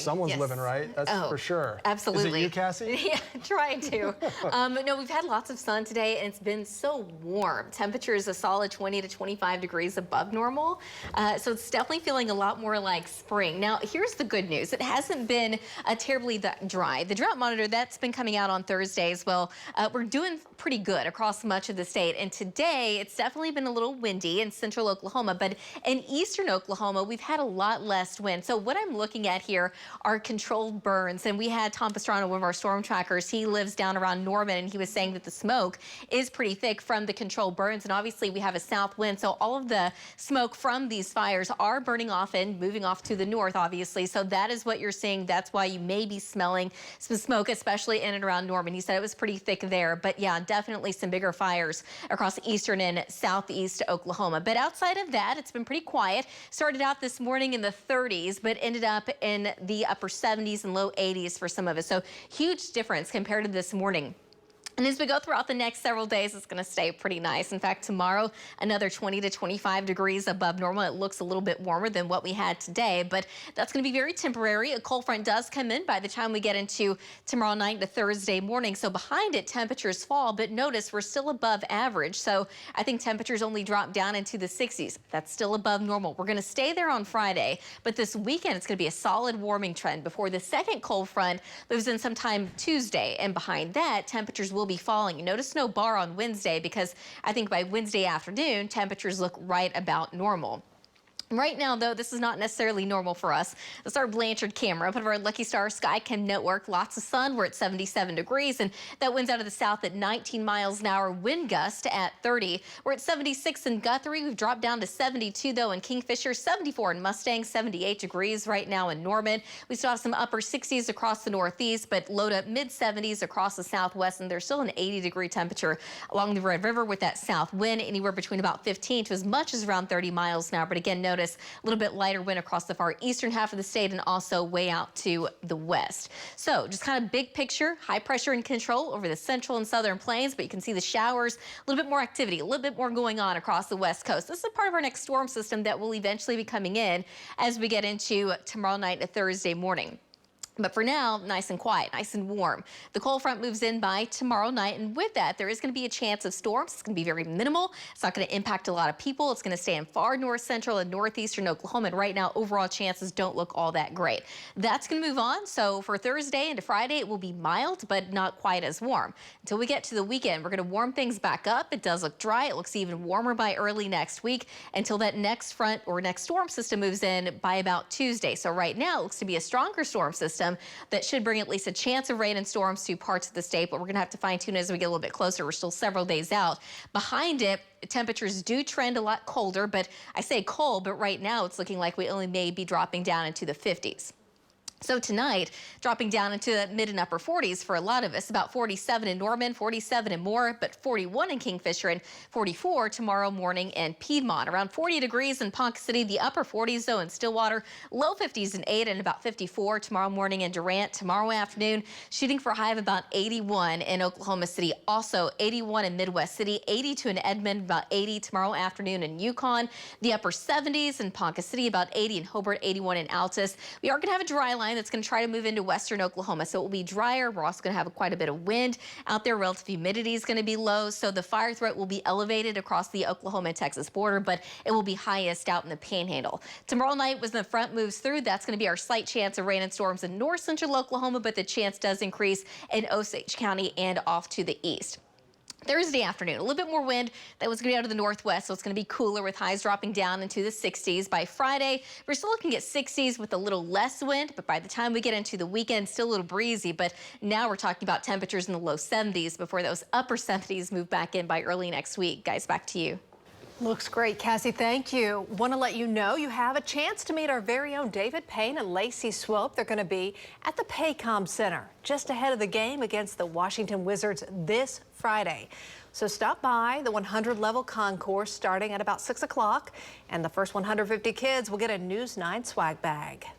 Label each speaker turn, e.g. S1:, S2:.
S1: Someone's
S2: Yes.
S1: living right, that's for sure.
S2: Absolutely.
S1: Is it you, Cassie?
S2: Yeah, trying to. No, we've had lots of sun today, and it's been so warm. Temperature is a solid 20 to 25 degrees above normal, so it's definitely feeling a lot more like spring. Now, here's the good news. It hasn't been terribly dry. The drought monitor, that's been coming out on Thursdays. Well, we're doing pretty good across much of the state, and today it's definitely been a little windy in central Oklahoma, but in eastern Oklahoma, we've had a lot less wind. So what I'm looking at here are controlled burns. And we had Tom Pastrana, one of our storm trackers. He lives down around Norman, and he was saying that the smoke is pretty thick from the controlled burns. And obviously we have a south wind, so all of the smoke from these fires are burning off and moving off to the north, obviously. So that is what you're seeing. That's why you may be smelling some smoke, especially in and around Norman. He said it was pretty thick there. But yeah, definitely some bigger fires across eastern and southeast Oklahoma. But outside of that, it's been pretty quiet. Started out this morning in the 30s, but ended up in the upper 70s and low 80s for some of us. So huge difference compared to this morning. And as we go throughout the next several days, it's going to stay pretty nice. In fact, tomorrow, another 20 to 25 degrees above normal. It looks a little bit warmer than what we had today, but that's going to be very temporary. A cold front does come in by the time we get into tomorrow night to Thursday morning. So behind it, temperatures fall, but notice we're still above average. So I think temperatures only drop down into the 60s. That's still above normal. We're going to stay there on Friday, but this weekend, it's going to be a solid warming trend before the second cold front moves in sometime Tuesday. And behind that, temperatures will be falling. You notice no bar on Wednesday because I think by Wednesday afternoon, temperatures look right about normal. Right now, though, this is not necessarily normal for us. That's our Blanchard camera up of our Lucky Star Skycam network. Lots of sun. We're at 77 degrees, and that wind's out of the south at 19 miles an hour. Wind gust at 30. We're at 76 in Guthrie. We've dropped down to 72, though, in Kingfisher. 74 in Mustang. 78 degrees right now in Norman. We still have some upper 60s across the northeast, but low to mid 70s across the southwest, and there's still an 80-degree temperature along the Red River with that south wind, anywhere between about 15 to as much as around 30 miles an hour. But again, notice a little bit lighter wind across the far eastern half of the state and also way out to the west. So just kind of big picture, high pressure and control over the central and southern plains, but you can see the showers, a little bit more activity, a little bit more going on across the west coast. This is a part of our next storm system that will eventually be coming in as we get into tomorrow night and Thursday morning. But for now, nice and quiet, nice and warm. The cold front moves in by tomorrow night, and with that, there is going to be a chance of storms. It's going to be very minimal. It's not going to impact a lot of people. It's going to stay in far north central and northeastern Oklahoma, and right now, overall chances don't look all that great. That's going to move on. So for Thursday into Friday, it will be mild, but not quite as warm. Until we get to the weekend, we're going to warm things back up. It does look dry. It looks even warmer by early next week until that next front or next storm system moves in by about Tuesday. So right now, it looks to be a stronger storm system that should bring at least a chance of rain and storms to parts of the state, but we're going to have to fine tune as we get a little bit closer. We're still several days out. Behind it, temperatures do trend a lot colder, but I say cold, but right now it's looking like we only may be dropping down into the 50s. So tonight, dropping down into the mid and upper 40s for a lot of us, about 47 in Norman, 47 and more, but 41 in Kingfisher and 44 tomorrow morning in Piedmont. Around 40 degrees in Ponca City, the upper 40s though in Stillwater, low 50s in Ada, and about 54 tomorrow morning in Durant. Tomorrow afternoon, shooting for a high of about 81 in Oklahoma City. Also 81 in Midwest City, 82 in Edmond, about 80 tomorrow afternoon in Yukon. The upper 70s in Ponca City, about 80 in Hobart, 81 in Altus. We are going to have a dry line that's going to try to move into western Oklahoma, so it will be drier. We're also going to have quite a bit of wind out there. Relative humidity is going to be low, so the fire threat will be elevated across the Oklahoma and Texas border, but it will be highest out in the Panhandle. Tomorrow night, as the front moves through, that's going to be our slight chance of rain and storms in north central Oklahoma, but the chance does increase in Osage County and off to the east. Thursday afternoon, a little bit more wind that was going to be out of the northwest, so it's going to be cooler with highs dropping down into the 60s. By Friday, we're still looking at 60s with a little less wind, but by the time we get into the weekend, still a little breezy. But now we're talking about temperatures in the low 70s before those upper 70s move back in by early next week. Guys, back to you.
S3: Looks great, Cassie. Thank you. Want to let you know you have a chance to meet our very own David Payne and Lacey Swope. They're going to be at the Paycom Center just ahead of the game against the Washington Wizards this Friday. So stop by the 100-level concourse starting at about 6 o'clock, and the first 150 kids will get a News 9 swag bag.